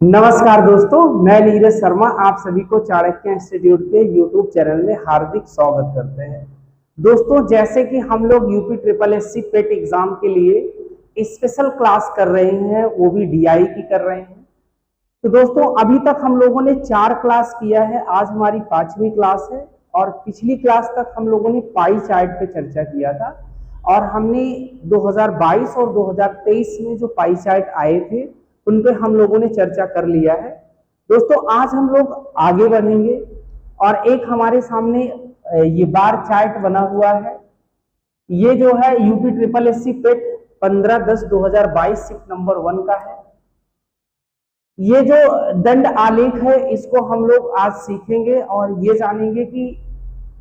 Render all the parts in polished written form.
नमस्कार दोस्तों, मैं नीरज शर्मा आप सभी को चाणक्य इंस्टीट्यूट के यूट्यूब चैनल में हार्दिक स्वागत करते हैं। दोस्तों, जैसे कि हम लोग यूपी ट्रिपल एससी पेट एग्जाम के लिए स्पेशल क्लास कर रहे हैं, वो भी डीआई की कर रहे हैं। तो दोस्तों, अभी तक हम लोगों ने 4 क्लास किया है, आज हमारी 5वीं क्लास है। और पिछली क्लास तक हम लोगों ने पाई चार्ट पे चर्चा किया था और हमने 2022 और 2023 में जो पाई चार्ट आए थे उन पे हम लोगों ने चर्चा कर लिया है। दोस्तों, आज हम लोग आगे बढ़ेंगे और एक हमारे सामने ये बार चार्ट बना हुआ है। ये जो है यूपी ट्रिपल एससी पेट 15/10/2022 शिफ्ट नंबर 1 का है। ये जो दंड आलेख है इसको हम लोग आज सीखेंगे और ये जानेंगे कि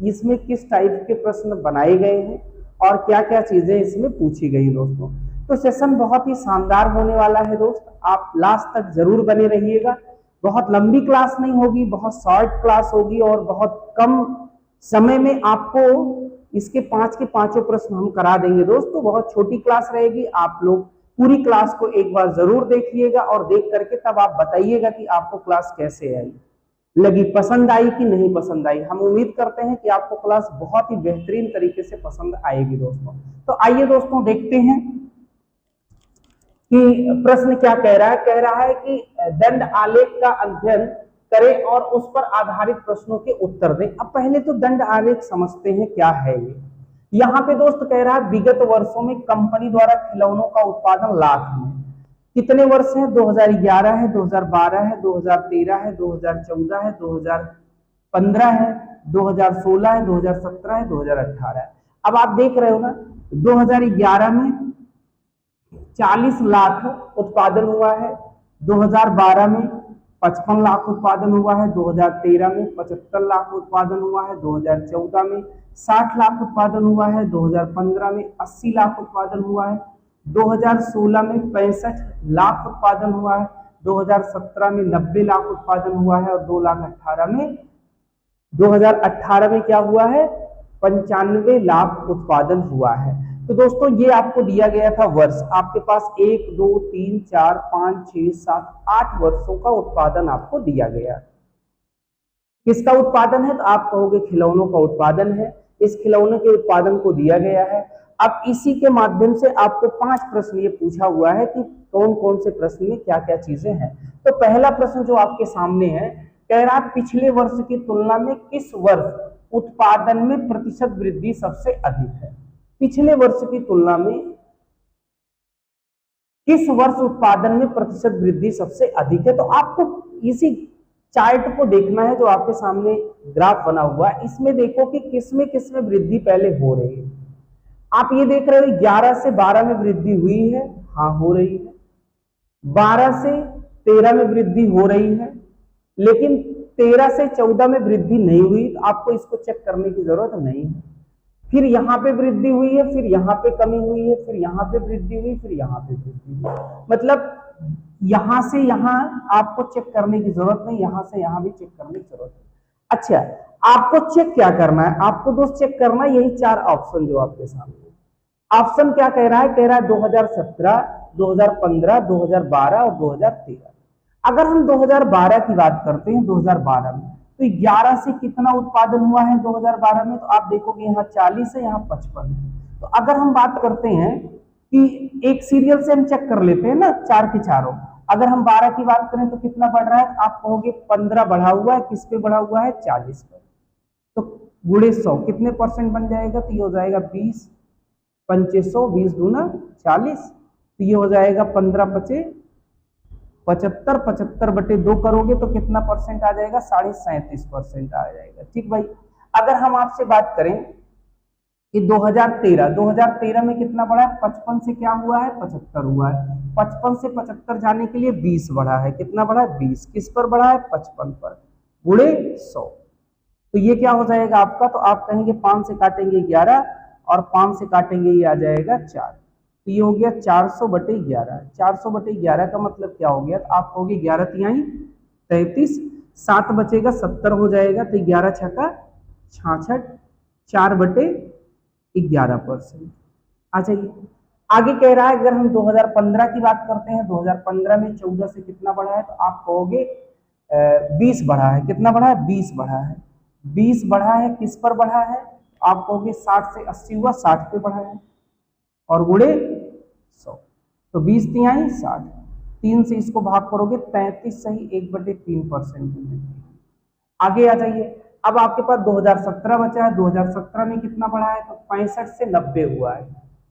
इसमें किस टाइप के प्रश्न बनाए गए हैं और क्या क्या चीजें इसमें पूछी गई। दोस्तों, तो सेशन बहुत ही शानदार होने वाला है दोस्त, आप लास्ट तक जरूर बने रहिएगा। बहुत लंबी क्लास नहीं होगी, बहुत शॉर्ट क्लास होगी और बहुत कम समय में आपको इसके 5 के 5 प्रश्न हम करा देंगे। दोस्तों, बहुत छोटी क्लास रहेगी, आप लोग पूरी क्लास को एक बार जरूर देखिएगा और देख करके तब आप बताइएगा कि आपको क्लास कैसे आई लगी, पसंद आई कि नहीं पसंद आई। हम उम्मीद करते हैं कि आपको क्लास बहुत ही बेहतरीन तरीके से पसंद आएगी। दोस्तों, तो आइए दोस्तों देखते हैं कि प्रश्न क्या कह रहा है। कह रहा है कि दंड आलेख का अध्ययन करें और उस पर आधारित प्रश्नों के उत्तर दें। अब पहले तो दंड आलेख समझते हैं क्या है ये। यहाँ पे दोस्त कह रहा है विगत वर्षों में कंपनी द्वारा खिलौनों का उत्पादन लाख में। कितने वर्ष है? 2011 है, 2012 है, 2013 है, 2014 है, 2015 है, 2016 है, 2017 है, 2018 है। अब आप देख रहे हो ना, 2011 में 40 लाख उत्पादन हुआ है, 2012 में 55 लाख उत्पादन हुआ है, 2013 में 75 लाख उत्पादन हुआ है, 2014 में 60 लाख उत्पादन हुआ है, 2015 में 80 लाख उत्पादन हुआ है, 2016 में 65 लाख उत्पादन हुआ है, 2017 में 90 लाख उत्पादन हुआ है और 2018 में क्या हुआ है? 95 लाख उत्पादन हुआ है। तो दोस्तों, ये आपको दिया गया था वर्ष, आपके पास 1 2 3 4 5 6 7 8 वर्षों का उत्पादन आपको दिया गया। किसका उत्पादन है? तो आप कहोगे खिलौनों का उत्पादन है। इस खिलौने के उत्पादन को दिया गया है। अब इसी के माध्यम से आपको 5 प्रश्न ये पूछा हुआ है कि कौन कौन से प्रश्न में क्या क्या चीजें हैं। तो पहला प्रश्न जो आपके सामने है, कह रहा पिछले वर्ष की तुलना में किस वर्ष उत्पादन में प्रतिशत वृद्धि सबसे अधिक है? पिछले वर्ष की तुलना में किस वर्ष उत्पादन में प्रतिशत वृद्धि सबसे अधिक है? तो आपको इसी चार्ट को देखना है जो आपके सामने ग्राफ बना हुआ है। इसमें देखो कि किसमें वृद्धि पहले हो रही है। आप ये देख रहे हो 11 से 12 में वृद्धि हुई है, हाँ हो रही है। 12 से 13 में वृद्धि हो रही है, लेकिन 13 से 14 में वृद्धि नहीं हुई। तो आपको इसको चेक करने की जरूरत नहीं है। फिर यहाँ पे वृद्धि हुई है, फिर यहाँ पे कमी हुई है, फिर यहाँ पे वृद्धि हुई, फिर यहाँ पे वृद्धि हुई। मतलब यहां से यहां आपको चेक करने की जरूरत नहीं, यहां से यहां भी चेक करने की जरूरत नहीं। अच्छा, आपको चेक क्या करना है? आपको दोस्त चेक करना है यही 4 ऑप्शन जो आपके सामने। ऑप्शन क्या कह रहा है? कह रहा है 2017, 2015, 2012 और 2013। अगर हम 2012 की बात करते हैं, 2012 में तो 11 से कितना उत्पादन हुआ है 2012 में? तो आप देखोगे यहाँ 40 है, यहाँ 55 है। तो अगर हम बात करते हैं कि एक सीरियल से हम चेक कर लेते हैं ना, 4 के चारों। अगर हम 12 की बात करें तो कितना बढ़ रहा है? आप कहोगे 15 बढ़ा हुआ है, किस पे बढ़ा हुआ है? 40 पर। तो गुणे 100 कितने परसेंट बन जाएगा? तो ये हो जाएगा 20 पंचे 100, 20 दूना 40। तो ये हो जाएगा 15 पचे 75, 75/2 करोगे तो कितना परसेंट आ जाएगा? 37.5% आ जाएगा। ठीक भाई। अगर हम आपसे बात करें कि 2013 में कितना बढ़ा है? 55 से क्या हुआ है? 75 हुआ है। 55 से 75 जाने के लिए 20 बढ़ा है। कितना बढ़ा है? 20। किस पर बढ़ा है? 55 पर, गुणे 100। तो ये क्या हो जाएगा आपका? तो आप कहेंगे 5 से काटेंगे 11 और 5 से काटेंगे ये आ जाएगा 4। तो ये हो गया 400/11। 400/11 का मतलब क्या हो गया? तो आप कहोगे 11 तिहाई 33, 7 बचेगा 70 हो जाएगा। तो 11 छक्का 66, 4/11%। आ जाइए। आगे कह रहा है, अगर हम 2015 की बात करते हैं, 2015 में 14 से कितना बढ़ा है, तो आप कहोगे 20 बढ़ा है। कितना बढ़ा है? 20 बढ़ा है। 20 बढ़ा है, किस पर बढ़ा है? आप कहोगे 60 से 80 हुआ, 60 पे बढ़ा है, और गुणे 100, तो 20 तिहाई 60, 3 से इसको भाग करोगे 33 सही 1/3% की वृद्धि। आगे आ जाइए, अब आपके पास 2017 बचा है। 2017 में कितना बढ़ा है? तो 65 से 90 हुआ है।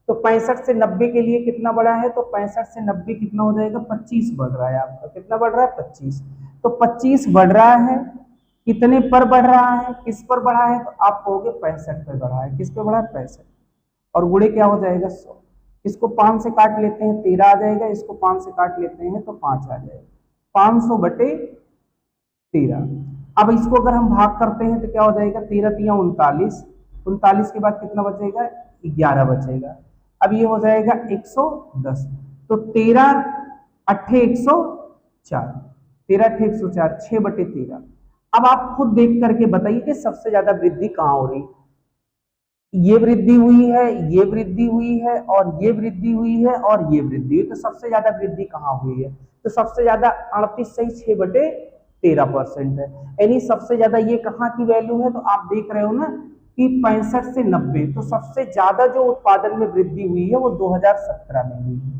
तो 65 से 90 के लिए कितना बढ़ा है? तो 65 से 90 कितना हो जाएगा? 25 बढ़ रहा है आपका। कितना बढ़ रहा है? 25। तो 25 बढ़ रहा है, कितने पर बढ़ रहा है, किस पर बढ़ा है? तो आप कहोगे 65 पर बढ़ा है। किस पे बढ़ा है? 65, और गुणे क्या हो जाएगा? 100। इसको 5 से काट लेते हैं, 13 आ जाएगा। इसको 5 से काट लेते हैं तो 5 आ जाएगा। 500/13। अब इसको अगर हम भाग करते हैं तो क्या हो जाएगा? 13 तिया 39, 39 के बाद कितना बचेगा? 11 बचेगा। अब ये हो जाएगा 110। तो 13 अट्ठे 104, 13 अट्ठे 104, 6/13। अब आप खुद देख करके बताइए कि सबसे ज्यादा वृद्धि कहाँ हो रही? ये वृद्धि हुई है, ये वृद्धि हुई है, और ये वृद्धि हुई है, और ये वृद्धि हुई। तो सबसे ज्यादा वृद्धि कहाँ हुई है? तो सबसे ज्यादा 38 सही 6/13% है। यानी सबसे ज्यादा ये कहाँ की वैल्यू है? तो आप देख रहे हो ना कि 65 से 90। तो सबसे ज्यादा जो उत्पादन में वृद्धि हुई है वो 2017 में हुई है।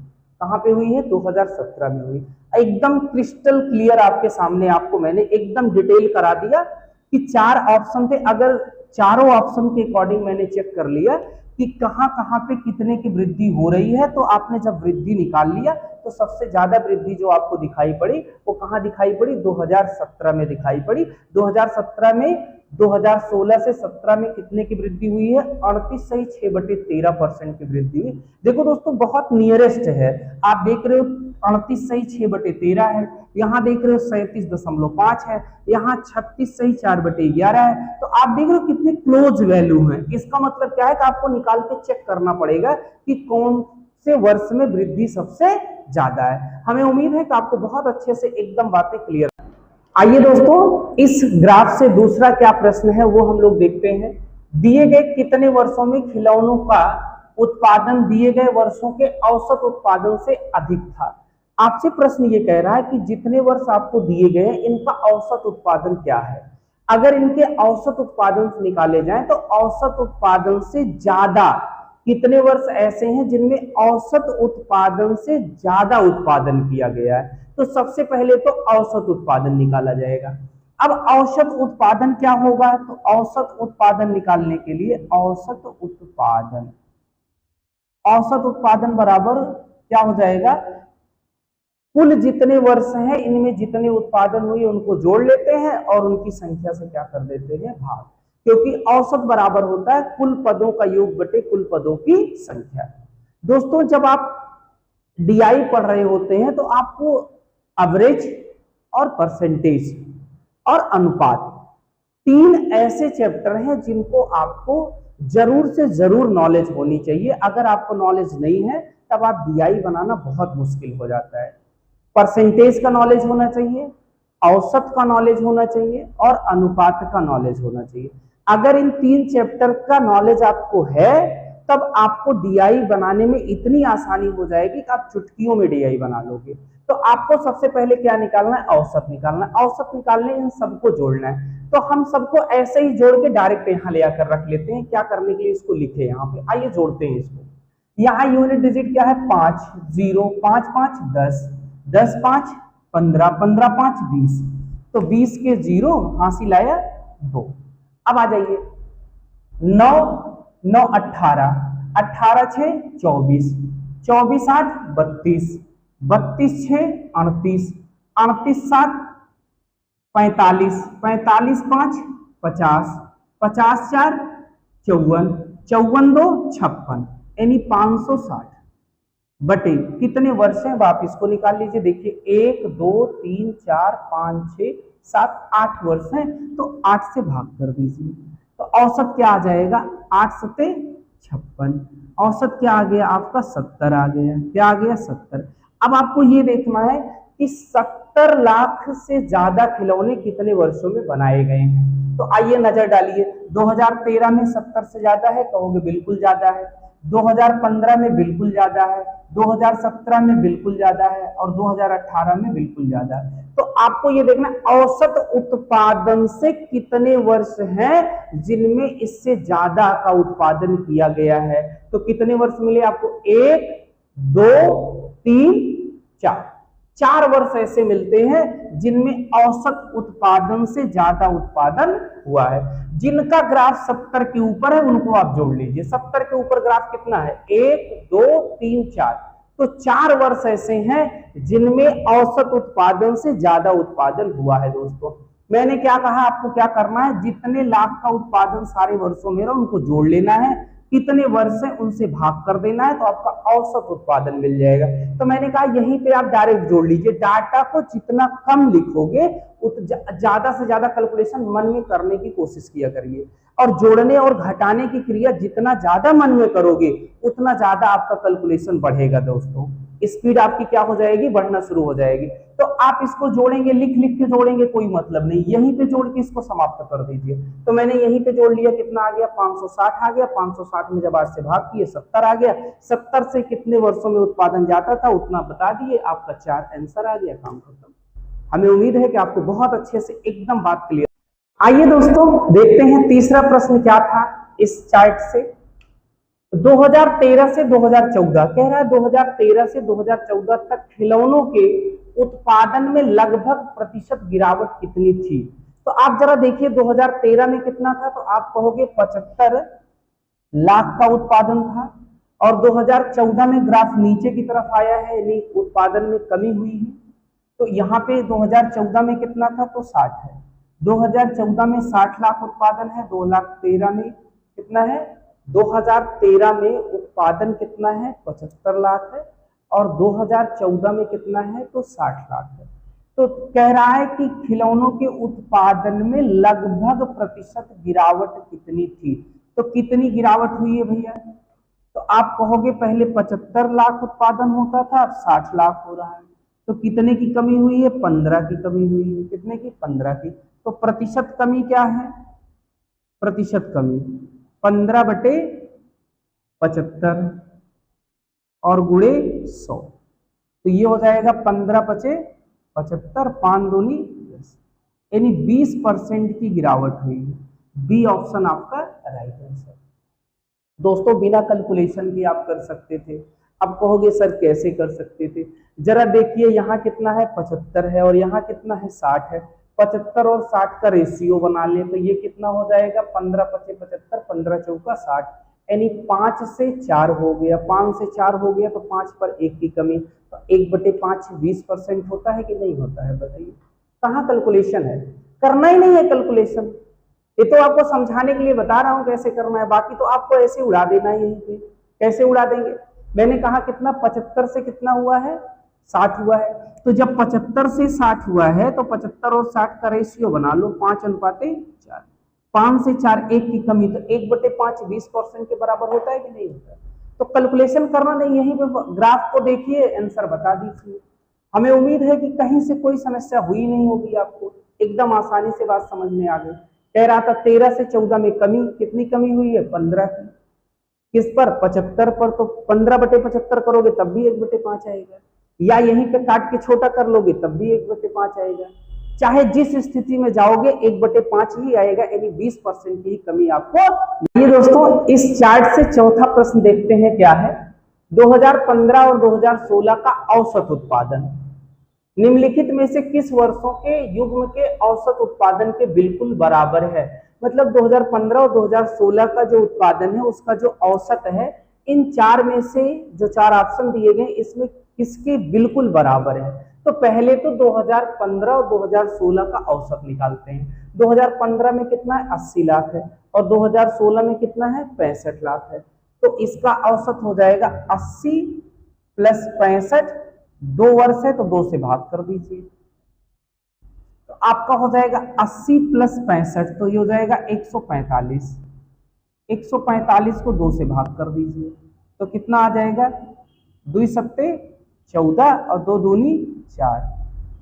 कहाँ पे हुई है? 2017 में हुई। एकदम क्रिस्टल क्लियर आपके सामने, आपको मैंने एकदम डिटेल करा दिया कि 4 ऑप्शन थे। अगर चारों ऑप्शन के अकॉर्डिंग मैंने चेक कर लिया कि कहां कहां पे कितने की वृद्धि हो रही है, तो आपने जब वृद्धि निकाल लिया तो सबसे ज्यादा वृद्धि जो आपको दिखाई पड़ी वो कहां दिखाई पड़ी? 2017 में दिखाई पड़ी। 2017 में 2016 से 17 में कितने की वृद्धि हुई है? 38 सही 6/13% की वृद्धि हुई। देखो दोस्तों, बहुत नियरेस्ट है। आप देख रहे हो 38 सही 6/13 है, यहाँ देख रहे हो 37.5 है, यहाँ 36 सही 4/11 है। तो आप देख रहे हो कितनी क्लोज वैल्यू है। इसका मतलब क्या है कि आपको निकाल के चेक करना पड़ेगा कि कौन से वर्ष में वृद्धि सबसे ज्यादा है। हमें उम्मीद है कि आपको बहुत अच्छे से एकदम बातें क्लियर। आइए दोस्तों, इस ग्राफ से दूसरा क्या प्रश्न है वो हम लोग देखते हैं। दिए गए कितने वर्षों में खिलौनों का उत्पादन दिए गए वर्षों के औसत उत्पादन से अधिक था? आपसे प्रश्न ये कह रहा है कि जितने वर्ष आपको दिए गए हैं इनका औसत उत्पादन क्या है। अगर इनके औसत उत्पादन से निकाले जाएं तो औसत उत्पादन से ज्यादा कितने वर्ष ऐसे हैं जिनमें औसत उत्पादन से ज्यादा उत्पादन किया गया है? तो सबसे पहले तो औसत उत्पादन निकाला जाएगा। अब औसत उत्पादन क्या होगा? तो औसत उत्पादन निकालने के लिए औसत उत्पादन बराबर क्या हो जाएगा? कुल जितने वर्ष हैं इनमें जितने उत्पादन हुए उनको जोड़ लेते हैं और उनकी संख्या से क्या कर देते हैं? भाग। क्योंकि औसत बराबर होता है कुल पदों का योग बटे कुल पदों की संख्या। दोस्तों, जब आप डीआई पढ़ रहे होते हैं तो आपको एवरेज और परसेंटेज और अनुपात 3 ऐसे चैप्टर हैं जिनको आपको जरूर से जरूर नॉलेज होनी चाहिए। अगर आपको नॉलेज नहीं है तब आप डीआई बनाना बहुत मुश्किल हो जाता है। परसेंटेज का नॉलेज होना चाहिए, औसत का नॉलेज होना चाहिए, और अनुपात का नॉलेज होना चाहिए। अगर इन 3 चैप्टर का नॉलेज आपको है तब आपको डीआई बनाने में इतनी आसानी हो जाएगी कि आप चुटकियों में डीआई बना लोगे। तो आपको सबसे पहले क्या निकालना है? औसत निकालना है। औसत निकालने इन सबको जोड़ना है। तो हम सबको ऐसे ही जोड़ के डायरेक्ट यहाँ ले आकर रख लेते हैं। क्या करने के लिए? इसको लिखे यहाँ पे। आइए जोड़ते हैं इसको। यहाँ यूनिट डिजिट क्या है? 5, 0, 5 5 10, 10 5 15, 15 5 20। तो 20 के 0 हासिल आया 2। अब आ जाइए 9 9 18, 18 6 24, 24 8 32, 32 6 38, 38 7 45, 45 5 50, 50 4 54, 54 2 56, यानी 560 बटे कितने वर्ष हैं? आप इसको निकाल लीजिए। देखिए 1 2 3 4 5 6 7 8 वर्ष हैं, तो 8 से भाग कर दीजिए। तो औसत क्या आ जाएगा? 8 सत्ते 56। औसत क्या आ गया आपका? 70 आ गया। क्या आ गया? 70। अब आपको ये देखना है कि 70 लाख से ज्यादा खिलौने कितने वर्षों में बनाए गए हैं। तो आइए नजर डालिए, 2013 में 70 से ज्यादा है, कहोगे बिल्कुल ज्यादा है। 2015 में बिल्कुल ज्यादा है, 2017 में बिल्कुल ज्यादा है, और 2018 में बिल्कुल ज्यादा है। तो आपको ये देखना औसत उत्पादन से कितने वर्ष हैं जिनमें इससे ज्यादा का उत्पादन किया गया है। तो कितने वर्ष मिले आपको, 1 2 3 4, 4 वर्ष ऐसे मिलते हैं जिनमें औसत उत्पादन से ज्यादा उत्पादन हुआ है। जिनका ग्राफ 70 के ऊपर है उनको आप जोड़ लीजिए। 70 के ऊपर ग्राफ कितना है, 1 2 3 4, तो 4 वर्ष ऐसे हैं जिनमें औसत उत्पादन से ज्यादा उत्पादन हुआ है। दोस्तों मैंने क्या कहा, आपको क्या करना है, जितने लाख का उत्पादन सारे वर्षों में उनको जोड़ लेना है, कितने वर्ष है उनसे भाग कर देना है, तो आपका औसत उत्पादन मिल जाएगा। तो मैंने कहा यहीं पे आप डायरेक्ट जोड़ लीजिए। डाटा को जितना कम लिखोगे ज्यादा से ज्यादा कैलकुलेशन मन में करने की कोशिश किया करिए, और जोड़ने और घटाने की क्रिया जितना ज्यादा मन में करोगे उतना ज्यादा आपका कैलकुलेशन बढ़ेगा। दोस्तों स्पीड आपकी क्या हो जाएगी, बढ़ना शुरू हो जाएगी। तो आप इसको जोड़ेंगे, लिख लिख के जोड़ेंगे कोई मतलब नहीं, यहीं पे जोड़ के इसको समाप्त कर दीजिए। तो मैंने यहीं पे जोड़ लिया, कितना आ गया, 560 आ गया। 560 में जब 8 से भाग किए 70 आ गया। 70 से कितने वर्षों में उत्पादन जाता था उतना बता दिए, आपका 4 आंसर आ गया, काम खत्म। हमें उम्मीद है कि आपको बहुत अच्छे से एकदम बात क्लियर। आइए दोस्तों देखते हैं तीसरा प्रश्न क्या था इस चार्ट से। 2013 से 2014 कह रहा है, 2013 से 2014 तक खिलौनों के उत्पादन में लगभग प्रतिशत गिरावट कितनी थी। तो आप जरा देखिए 2013 में कितना था, तो आप कहोगे 75 लाख का उत्पादन था, और 2014 में ग्राफ नीचे की तरफ आया है, यानी उत्पादन में कमी हुई है। तो यहाँ पे 2014 में कितना था, तो 60 है। 2014 में 60 लाख उत्पादन है। 2013 में कितना है, 2013 में उत्पादन कितना है, 75 लाख है, और 2014 में कितना है, तो 60 लाख है। तो कह रहा है कि खिलौनों के उत्पादन में लगभग प्रतिशत गिरावट कितनी थी। तो कितनी गिरावट हुई है भैया, तो आप कहोगे पहले 75 लाख उत्पादन होता था, अब 60 लाख हो रहा है। तो कितने की कमी हुई है, 15 की कमी हुई है। कितने की, 15 की। तो प्रतिशत कमी क्या है, प्रतिशत कमी 15/75 और गुणे 100, तो ये हो जाएगा 15×5=75, 5 दूनी 10, यानी 20% की गिरावट हुई है। बी ऑप्शन आपका राइट आंसर। दोस्तों बिना कैलकुलेशन के आप कर सकते थे। अब कहोगे सर कैसे कर सकते थे, जरा देखिए यहाँ कितना है, 75 है, और यहाँ कितना है, 60 है। 75 और 60 का रेशियो बना ले तो ये कितना हो जाएगा, 15×5=75, 15×4=60, यानी 5 से 4 हो गया। 5 से 4 हो गया तो 5 पर 1 की कमी, तो 1/5 20% होता है कि नहीं होता है, बताइए। कहाँ कैलकुलेशन है, करना ही नहीं है कैलकुलेशन, ये तो आपको समझाने के लिए बता रहा हूं कैसे करना है, बाकी तो आपको ऐसे उड़ा देना है। यहीं पे कैसे उड़ा देंगे, मैंने कहा कितना, 75 से कितना हुआ है, 60 हुआ है। तो जब 75 से 60 हुआ है तो 75 और 60 का रेशियो बना लो, 5:4। 5 से 4 1 की कमी, तो 1/5 20% के बराबर होता है कि नहीं होता है। तो कैलकुलेशन करना नहीं, यहीं पे ग्राफ को देखिए, आंसर बता दीजिए। हमें उम्मीद है कि कहीं से कोई समस्या हुई नहीं होगी, आपको एकदम आसानी से बात समझ में आ गई। कह रहा था 13 से 14 में कमी, कितनी कमी हुई है, 15 की। किस पर, 75 पर, तो 15/75 करोगे तब भी 1/5 आएगा, या यहीं पे काट के छोटा कर लोगे तब भी 1/5 आएगा। चाहे जिस स्थिति में जाओगे 1/5 ही आएगा, यानी 20% की कमी आपको। ये दोस्तों इस चार्ट से चौथा प्रश्न देखते हैं क्या है। 2015 और 2016 का औसत उत्पादन निम्नलिखित में से किस वर्षों के युग्म के औसत उत्पादन के बिल्कुल बराबर है। मतलब 2015 और 2016 का जो उत्पादन है उसका जो औसत है, इन 4 में से जो 4 ऑप्शन दिए गए इसमें किसके बिल्कुल बराबर है। तो पहले तो 2015 और 2016 का औसत निकालते हैं। 2015 में कितना है, 80 लाख है, और 2016 में कितना है, 65 लाख है। तो इसका औसत हो जाएगा 80 + 65, 2 वर्ष है तो 2 से भाग कर दीजिए, तो आपका हो जाएगा 80 + 65, तो ये हो जाएगा 145। 145 को 2 से भाग कर दीजिए, तो कितना आ जाएगा, 2 सत्ते 14 और 2 दूनी 4,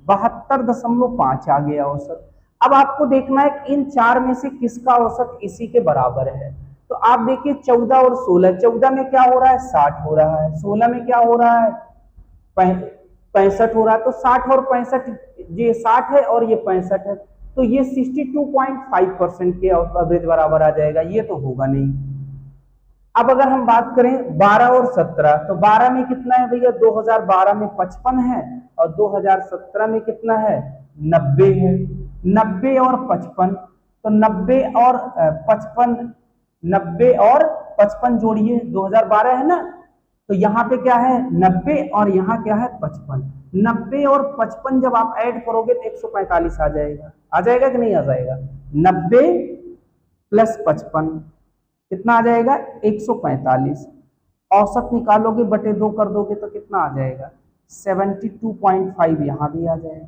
72.5 आ गया औसत। अब आपको देखना है कि इन चार में से किसका औसत इसी के बराबर है। तो आप देखिए 14 और 16, 14 में क्या हो रहा है 60 हो रहा है, 16 में क्या हो रहा है 65 हो रहा है। तो 60 और 65, ये 60 है और ये 65 है, तो ये 62.5% के एवरेज बराबर आ जाएगा, ये तो होगा नहीं। अब अगर हम बात करें 12 और 17, तो 12 में कितना है भैया 2012 में 55 है और 2017 में कितना है 90 है। 90 और 55, तो 90 और 55, 90 और 55 जोड़िए 2012 है ना, तो यहाँ पे क्या है 90 और यहाँ क्या है 55। 90 और 55 जब आप ऐड करोगे तो 145 आ जाएगा, आ जाएगा कि नहीं आ जाएगा। 90 प्लस 55 कितना आ जाएगा 145। औसत निकालोगे बटे 2 कर दोगे तो कितना आ जाएगा 72.5, यहाँ भी आ जाएगा।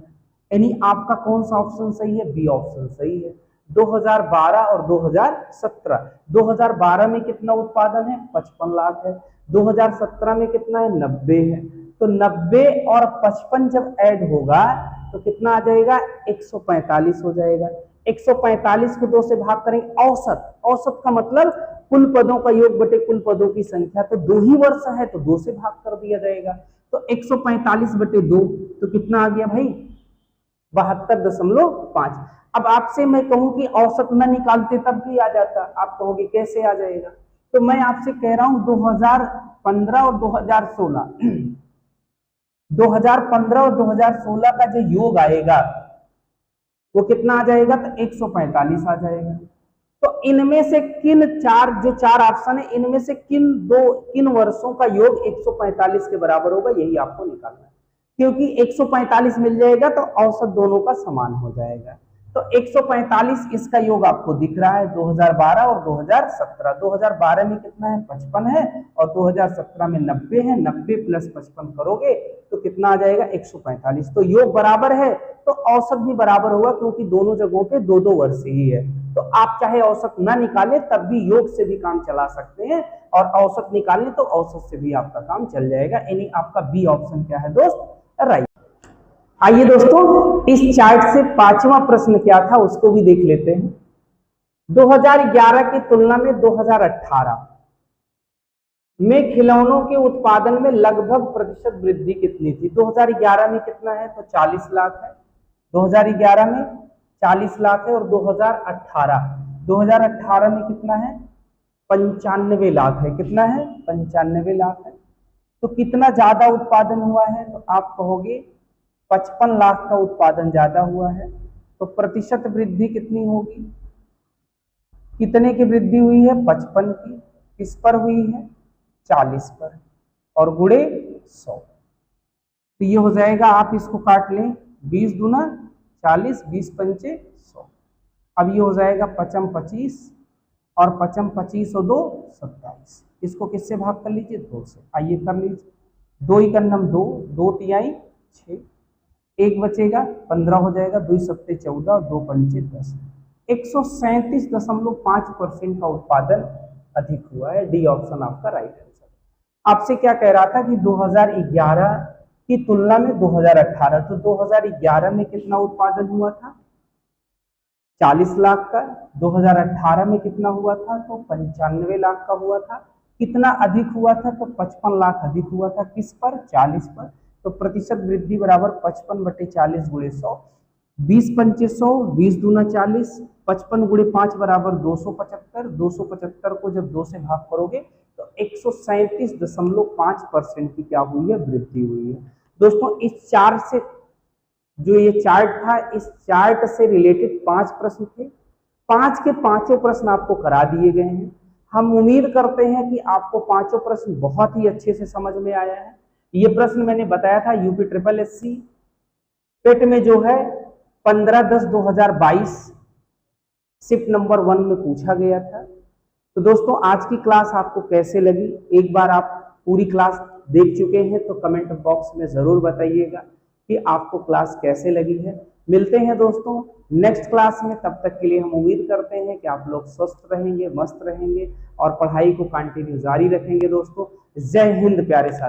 यानी आपका कौन सा ऑप्शन सही है, बी ऑप्शन सही है। 2012 और 2017, 2012 में कितना उत्पादन है 55 लाख है, 2017 में कितना है 90 है। तो 90 और 55 जब ऐड होगा तो कितना आ जाएगा 145 हो जाएगा। 145 को 2 से भाग करेंगे, औसत, औसत का मतलब कुल पदों का योग बटे कुल पदों की संख्या, तो 2 ही वर्ष है तो 2 से भाग कर दिया जाएगा। तो 145 बटे 2 तो कितना आ गया भाई 72.5। अब आपसे मैं कहूं कि औसत न निकालते तब भी आ जाता, आप कहोगे कैसे आ जाएगा, तो मैं आपसे कह रहा हूं 2015 और 2016 2015 और 2016 का जो योग आएगा वो कितना आ जाएगा तो 145 आ जाएगा। तो इनमें से किन चार, जो चार ऑप्शन है इनमें से किन वर्षों का योग 145 के बराबर होगा, यही आपको निकालना है। क्योंकि 145 मिल जाएगा तो औसत दोनों का समान हो जाएगा। तो 145 इसका योग आपको दिख रहा है 2012 और 2017। 2012 में कितना है 55 है और 2017 में 90 है। 90 प्लस 55 करोगे तो कितना आ जाएगा 145। तो योग बराबर है तो औसत भी बराबर होगा, क्योंकि दोनों जगहों पे 2-2 वर्ष ही है। तो आप चाहे औसत ना निकालें तब भी योग से भी काम चला सकते हैं, और औसत निकालें तो औसत से भी आपका काम चल जाएगा। यानी आपका बी ऑप्शन क्या है दोस्त, राइट। आइए दोस्तों इस चार्ट से 5वां प्रश्न क्या था उसको भी देख लेते हैं। 2011 की तुलना में 2018 में खिलौनों के उत्पादन में लगभग प्रतिशत वृद्धि कितनी थी। 2011 में कितना है तो 40 लाख है, 2011 में 40 लाख है, और 2018 में कितना है 95 लाख है। कितना है 95 लाख है। तो कितना ज्यादा उत्पादन हुआ है, तो आप कहोगे 55 लाख का उत्पादन ज्यादा हुआ है। तो प्रतिशत वृद्धि कितनी होगी, कितने की वृद्धि हुई है 55 की, किस पर हुई है 40 पर, और गुणे 100। तो ये हो जाएगा, आप इसको काट लें 20 दूना 40, 20 पंचे 100। अब ये हो जाएगा 55 25 और 55 25 और 2 27। इसको किससे भाग कर लीजिए 2 से। आइए कर लीजिए, 2 ही कन्नम 2, 2 तिहाई 6, 1 बचेगा 15 हो जाएगा, 2 सत्ते 14 और 2 पंचे 10। 137.5% का उत्पादन अधिक हुआ है। डी ऑप्शन आपका राइट आंसर। आपसे क्या कह रहा था कि 2011 की तुलना में 2018, तो 2011 में कितना उत्पादन हुआ था 40 लाख का, 2018 में कितना हुआ था तो 95 लाख का हुआ था। कितना अधिक हुआ था तो 55 लाख अधिक हुआ था, किस पर 40 पर। तो प्रतिशत वृद्धि बराबर 55 बटे 40 गुणे 100, 20 पंचे 100, 20 दूना 40, 55 गुणे 5 बराबर 275। 275 को जब 2 से भाग करोगे तो 137.5% की क्या हुई है वृद्धि हुई है। दोस्तों इस चार्ट से, जो ये चार्ट था, इस चार्ट से रिलेटेड 5 प्रश्न थे। 5 के पांचों प्रश्न आपको करा दिए गए हैं। हम उम्मीद करते हैं कि आपको पांचों प्रश्न बहुत ही अच्छे से समझ में आया है। ये प्रश्न मैंने बताया था यूपी ट्रिपल एससी पेट में जो है 15/10/2022 शिफ्ट नंबर 1 में पूछा गया था। तो दोस्तों आज की क्लास आपको कैसे लगी, एक बार आप पूरी क्लास देख चुके हैं तो कमेंट बॉक्स में जरूर बताइएगा कि आपको क्लास कैसे लगी है। मिलते हैं दोस्तों नेक्स्ट क्लास में, तब तक के लिए हम उम्मीद करते हैं कि आप लोग स्वस्थ रहेंगे, मस्त रहेंगे और पढ़ाई को कंटिन्यू जारी रखेंगे। दोस्तों जय हिंद प्यारे साथी।